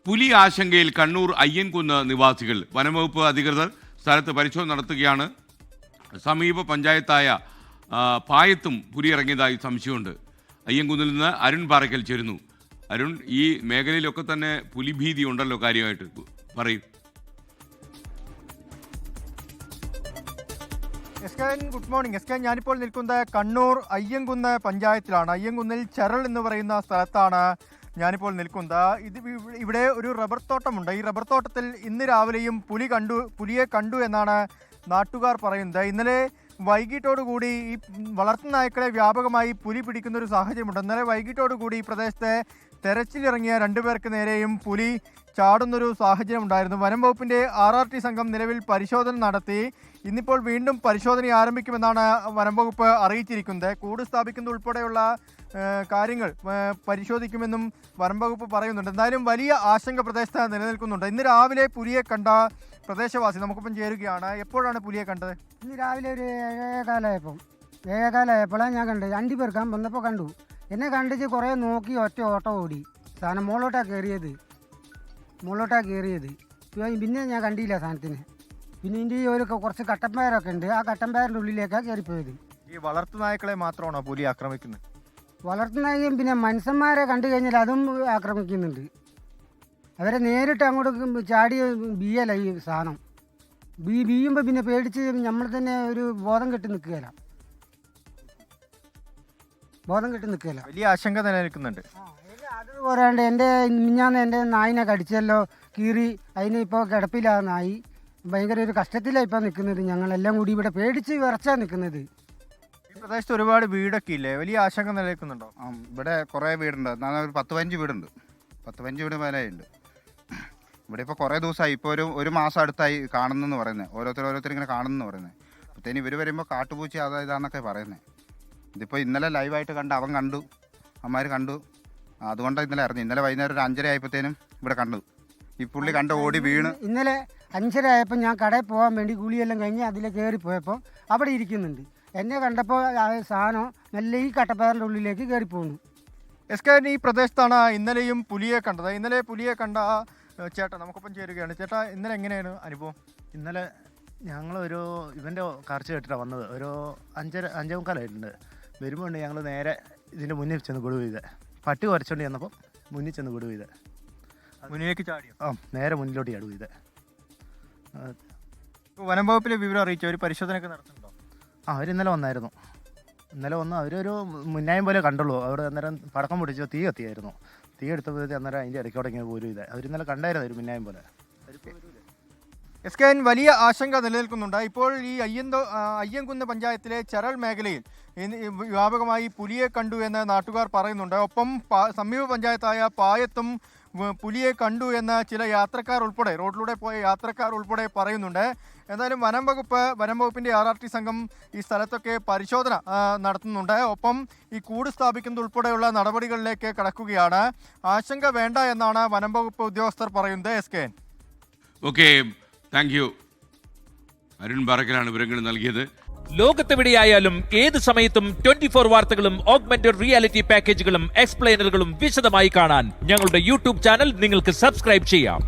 പുലി ആശങ്കയിൽ കണ്ണൂർ അയ്യൻകുന്ന് നിവാസികൾ. വനംവകുപ്പ് അധികൃതർ സ്ഥലത്ത് പരിശോധന നടത്തുകയാണ്. സമീപ പഞ്ചായത്തായ പായത്തും പുലി ഇറങ്ങിയതായി സംശയമുണ്ട്. അയ്യൻകുന്നിൽ നിന്ന് അരുൺ പാറയ്ക്കൽ ചേരുന്നു. അരുൺ, ഈ മേഖലയിലൊക്കെ തന്നെ പുലിഭീതി ഉണ്ടല്ലോ, കാര്യമായിട്ട് പറയൂ. Good morning S K. ഞാനിപ്പോൾ നിൽക്കുന്നത് കണ്ണൂർ അയ്യൻകുന്ന് പഞ്ചായത്തിലാണ്. അയ്യൻകുന്നിൽ ചെറൽ എന്ന് പറയുന്ന സ്ഥലത്താണ് ഞാനിപ്പോൾ നിൽക്കുന്നത്. ഇവിടെ ഒരു റബ്ബർ തോട്ടമുണ്ട്. ഈ റബ്ബർ തോട്ടത്തിൽ ഇന്ന് രാവിലെയും പുലിയെ കണ്ടു എന്നാണ് നാട്ടുകാർ പറയുന്നത്. ഇന്നലെ വൈകിട്ടോടുകൂടി ഈ വളർത്തുനായ്ക്കളെ വ്യാപകമായി പുലി പിടിക്കുന്ന ഒരു സാഹചര്യമുണ്ട്. ഇന്നലെ വൈകിട്ടോടുകൂടി ഈ പ്രദേശത്തെ തെരച്ചിലിറങ്ങിയ രണ്ടുപേർക്ക് നേരെയും പുലി ചാടുന്നൊരു സാഹചര്യം ഉണ്ടായിരുന്നു. വനം വകുപ്പിൻ്റെ RRT സംഘം നിലവിൽ പരിശോധന നടത്തി. ഇന്നിപ്പോൾ വീണ്ടും പരിശോധന ആരംഭിക്കുമെന്നാണ് വനം വകുപ്പ് അറിയിച്ചിരിക്കുന്നത്. കൂട് സ്ഥാപിക്കുന്ന ഉൾപ്പെടെയുള്ള കാര്യങ്ങൾ പരിശോധിക്കുമെന്നും വനം വകുപ്പ് പറയുന്നുണ്ട്. എന്തായാലും വലിയ ആശങ്ക പ്രദേശത്ത് നിലനിൽക്കുന്നുണ്ട്. ഇന്ന് രാവിലെ പുലിയെ കണ്ട പ്രദേശവാസി നമുക്കിപ്പം ചേരുകയാണ്. എപ്പോഴാണ് പുലിയെ കണ്ടത്? ഇന്ന് രാവിലെ ഒരു 7:15 ഞാൻ കണ്ടത്. 2 പേർക്കാൻ വന്നപ്പോൾ കണ്ടു. എന്നെ കണ്ടിട്ട് കുറേ നോക്കി ഒറ്റ ഓട്ടം ഓടി. സാധനം മുകളിലോട്ടാണ് കയറിയത്. പിന്നെ ഞാൻ കണ്ടില്ല സാധനത്തിന്. പിന്നെ ഇതിൻ്റെ ഒരു കുറച്ച് കട്ടമ്പയറൊക്കെ ഉണ്ട്. ആ കട്ടമ്പയറിൻ്റെ ഉള്ളിലേക്കാണ് കയറിപ്പോയത്. ഈ വളർത്തുനായ്ക്കളെ മാത്രമാണോ പുലി ആക്രമിക്കുന്നത്? വളർത്തുനായും പിന്നെ മനുഷ്യന്മാരെ കണ്ടു കഴിഞ്ഞാൽ അതും ആക്രമിക്കുന്നുണ്ട്. അവരെ നേരിട്ട് അങ്ങോട്ട് ചാടി ബീയല ഈ സാധനം. ബീയുമ്പോൾ പിന്നെ പേടിച്ച് നമ്മൾ തന്നെ ഒരു ബോധം കെട്ടി നിൽക്കുകയില്ല. വലിയ ആശങ്ക നിലനിൽക്കുന്നുണ്ട്. അത് പോരാണ്ട് മിഞ്ഞാന്ന് എൻ്റെ നായിനെ കടിച്ചല്ലോ, കീറി. അതിന് ഇപ്പോൾ കിടപ്പില്ല നായി. ഭയങ്കര ഒരു കഷ്ടത്തിലാണ് ഇപ്പോൾ നിൽക്കുന്നത്. ഞങ്ങളെല്ലാം കൂടി ഇവിടെ പേടിച്ച് വിറച്ചാണ് നിൽക്കുന്നത്. ഈ പ്രദേശത്ത് ഒരുപാട് വീടൊക്കെ ഇല്ലേ? വലിയ ആശങ്ക നിലനിൽക്കുന്നുണ്ടോ? ഇവിടെ കുറേ വീടുണ്ട്. എന്നാൽ ഒരു 10-15 വീടുണ്ട്. 10-15 വീട് മേലെയുണ്ട്. ഇവിടെ ഇപ്പോൾ കുറേ ദിവസമായി. ഇപ്പോൾ ഒരു മാസം അടുത്തായി കാണുന്നെന്ന് പറയുന്നത്. ഓരോരുത്തർ ഇങ്ങനെ കാണുന്നെന്ന് പറയുന്നത്. അപ്പോഴത്തേന് ഇവർ വരുമ്പോൾ കാട്ടുപൂച്ച ഇതാന്നൊക്കെ പറയുന്നത്. ഇതിപ്പോൾ ഇന്നലെ ലൈവായിട്ട് അവൻ കണ്ടു, അമ്മമാർ കണ്ടു. അതുകൊണ്ടാണ് ഇന്നലെ അറിഞ്ഞു. ഇന്നലെ വൈകുന്നേരം ഒരു 5:30 ആയപ്പോഴത്തേനും ഇവിടെ കണ്ടു. ഈ പുള്ളി കണ്ട് ഓടി വീണ്. ഇന്നലെ 5:30 ആയപ്പോൾ ഞാൻ കടയിൽ പോകാൻ വേണ്ടി കുളിയെല്ലാം കഴിഞ്ഞ് അതിൽ കയറിപ്പോയപ്പോൾ അവിടെ ഇരിക്കുന്നുണ്ട്. എന്നെ കണ്ടപ്പോൾ സാധനം നല്ല ഈ കട്ടപ്പയറിൻ്റെ ഉള്ളിലേക്ക് കയറിപ്പോകുന്നു. എസ് കെ, ഈ പ്രദേശത്താണ് ഇന്നലെയും പുലിയെ കണ്ടത്. ഇന്നലെ പുലിയെ കണ്ട ചേട്ടാ നമുക്കൊപ്പം ചേരുകയാണ്. ചേട്ടാ, ഇന്നലെ എങ്ങനെയാണ് അനുഭവം? ഇന്നലെ ഞങ്ങളൊരു ഇവൻ്റെ കാർച്ച കേട്ടിട്ടാണ് വന്നത്. ഒരു 5:45 വരുമ്പോൾ ഞങ്ങൾ നേരെ ഇതിൻ്റെ മുന്നിൽ ചെന്ന് വിടുവ് ചെയ്ത്. പട്ടി കുറച്ചുകൊണ്ട് ചെന്നപ്പോൾ മുന്നിൽ ചെന്ന് വിടുവ് ചെയ്ത്. മുന്നിലേക്ക് ചാടിയോ? നേരെ മുന്നിലോട്ട് ചാടുവ് ചെയ്ത്. വനം വകുപ്പിലെ വിവരം അറിയിച്ചു. അവർ പരിശോധനയൊക്കെ നടത്തുന്നുണ്ടോ? അവരിന്നലെ വന്നായിരുന്നു. ഇന്നലെ വന്ന് അവരൊരു മുന്നായം പോലെ കണ്ടുള്ളൂ. അവിടെ അന്നേരം പടക്കം പൊട്ടിച്ച് തീ കത്തിയായിരുന്നു. തീ എടുത്തപ്പോഴത്തെ അന്നേരം അതിൻ്റെ ഇടയ്ക്കോടെ ഇങ്ങനെ പോരും ചെയ്ത്. അവരിന്നലെ കണ്ടായിരുന്നു ഒരു മുന്നായം പോലെ. എസ് കെ, വലിയ ആശങ്ക നിലനിൽക്കുന്നുണ്ട്. ഇപ്പോൾ ഈ അയ്യൻകുന്ന് പഞ്ചായത്തിലെ ചെറൽ മേഖലയിൽ വ്യാപകമായി പുലിയെ കണ്ടു എന്ന് നാട്ടുകാർ പറയുന്നുണ്ട്. ഒപ്പം സമീപ പഞ്ചായത്തായ പായത്തും പുലിയെ കണ്ടു എന്ന് ചില യാത്രക്കാർ ഉൾപ്പെടെ, റോഡിലൂടെ പോയ യാത്രക്കാർ ഉൾപ്പെടെ പറയുന്നുണ്ട്. എന്തായാലും വനം വകുപ്പിൻ്റെ RRT സംഘം ഈ സ്ഥലത്തൊക്കെ പരിശോധന നടത്തുന്നുണ്ട്. ഒപ്പം ഈ കൂട് സ്ഥാപിക്കുന്നത് ഉൾപ്പെടെയുള്ള നടപടികളിലേക്ക് കടക്കുകയാണ്. ആശങ്ക വേണ്ട എന്നാണ് വനം വകുപ്പ് ഉദ്യോഗസ്ഥർ പറയുന്നത്. എസ് കെ. Okay, thank you. അരുൺ പാറയ്ക്കലാണ് വിവരങ്ങൾ നൽകിയത്. ലോകത്തെവിടെയായാലും ഏത് സമയത്തും 24 വാർത്തകളും ഓഗ്മെന്റഡ് റിയാലിറ്റി പാക്കേജുകളും എക്സ്പ്ലെയിനറുകളും വിശദമായി കാണാൻ ഞങ്ങളുടെ YouTube ചാനൽ നിങ്ങൾക്ക് സബ്സ്ക്രൈബ് ചെയ്യാം.